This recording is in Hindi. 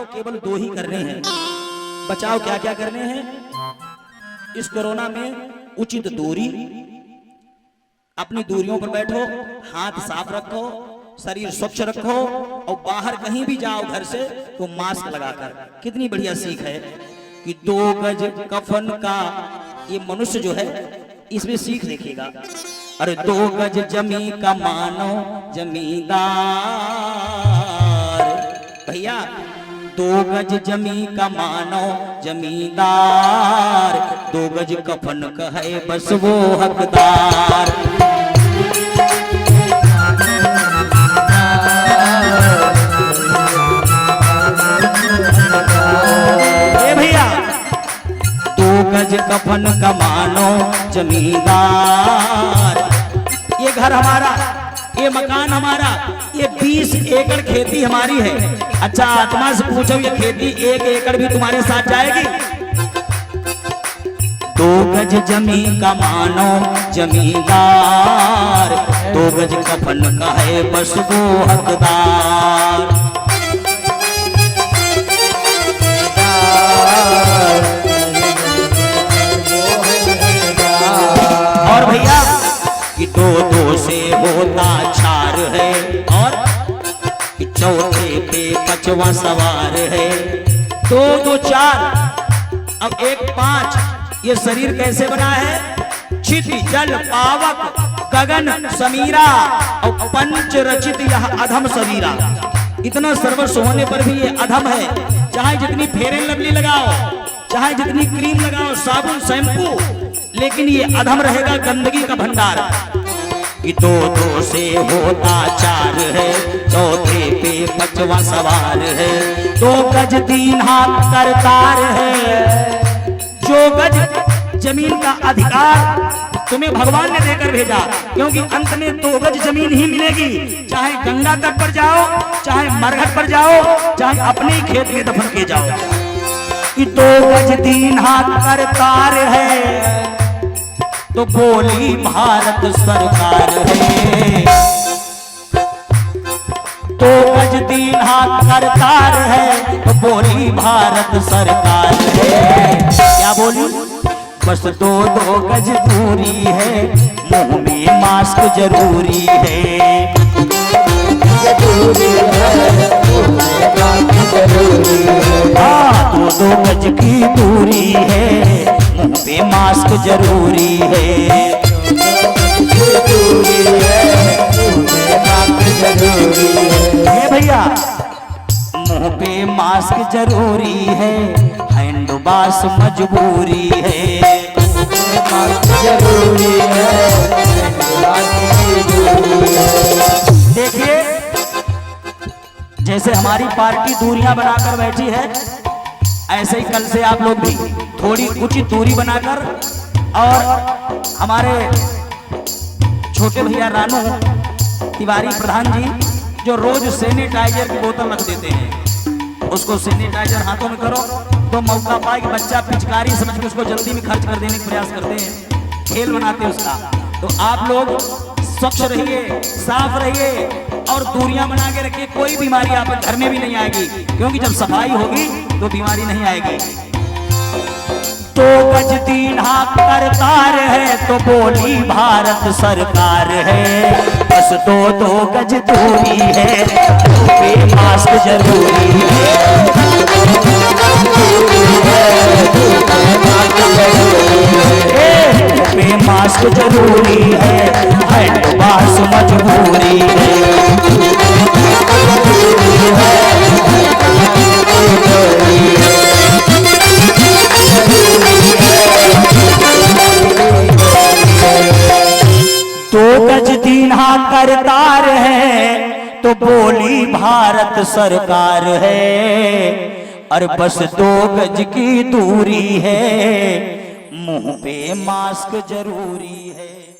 केवल दो ही करने हैं। बचाव क्या क्या करने हैं इस कोरोना में? उचित दूरी, अपनी दूरियों पर बैठो, हाथ साफ रखो, शरीर स्वच्छ रखो, और बाहर कहीं भी जाओ घर से तो मास्क लगाकर। कितनी बढ़िया सीख है कि 2 गज कफन का, ये मनुष्य जो है इसमें सीख देखिएगा। अरे 2 गज जमी का मानो जमींदार, भैया 2 गज जमी का मानो जमींदार, 2 गज कफन का है बस वो हकदार। ए भैया 2 गज कफन का मानो जमींदार। ये घर हमारा, ये मकान हमारा, ये 20 एकड़ खेती हमारी है। अच्छा आत्मा से पूछो ये खेती 1 एकड़ भी तुम्हारे साथ जाएगी? 2 गज जमीन का मानो जमींदार, 2 गज कफन का है बस वो हकदार। और भैया कि 2 से होता 4 है, और कि चौथे पे 5वां सवार है। 2 4 अब 1 5। ये शरीर कैसे बना है? क्षिति जल पावक गगन समीरा और पंच रचित यह अधम शरीरा। इतना सर्वस्व होने पर भी ये अधम है। चाहे जितनी फेयर एंड लवली लगाओ, चाहे जितनी क्रीम लगाओ, साबुन शैम्पू, लेकिन ये अधम रहेगा, गंदगी का भंडार। कि 2 से होता 4 है, चौथे पे 5वां सवार है। 2 गज 3 हाथ करतार है। जो गज जमीन का अधिकार तुम्हें भगवान ने देकर भेजा, क्योंकि अंत में 2 गज जमीन ही मिलेगी। चाहे गंगा तट पर जाओ, चाहे मरघट पर जाओ, चाहे अपने ही खेत में दफन किए जाओ। कि 2 गज 3 हाथ करतार है, तो बोली भारत सरकार है। 2 गज 3 हाथ करतार है, तो बोली भारत सरकार है। क्या बोली? बस 2 गज दूरी है, मुंह में मास्क जरूरी है। हाँ 2 गज की दूरी है, मुंह पे मास्क जरूरी है। ये भैया मुंह पे मास्क जरूरी है, हैंड वाश मजबूरी है। जरूरी है। देखिए जैसे हमारी पार्टी दूरियां बनाकर बैठी है, ऐसे ही कल से आप लोग भी थोड़ी उचित दूरी बनाकर, और हमारे छोटे भैया रानू तिवारी प्रधान जी जो रोज सैनिटाइजर की बोतल रख देते हैं, उसको सैनिटाइजर हाथों में करो तो मौका पाए कि बच्चा पिचकारी समझ के उसको जल्दी में खर्च कर देने का प्रयास करते हैं, खेल बनाते हैं उसका। तो आप लोग स्वच्छ रहिए, साफ रहिए और दूरियां बना के रखिए। कोई बीमारी आप घर में भी नहीं आएगी, क्योंकि जब सफाई होगी तो बीमारी नहीं आएगी। 2 गज 3 हाथ करतार है, तो बोली भारत सरकार है। बस 2 गज दूरी है, पे मास्क जरूरी है। पे मास्क जरूरी है, हैंड वाश मजबूरी है। करतार है, तो बोली भारत सरकार है। और बस 2 गज की दूरी है, मुंह पे मास्क जरूरी है।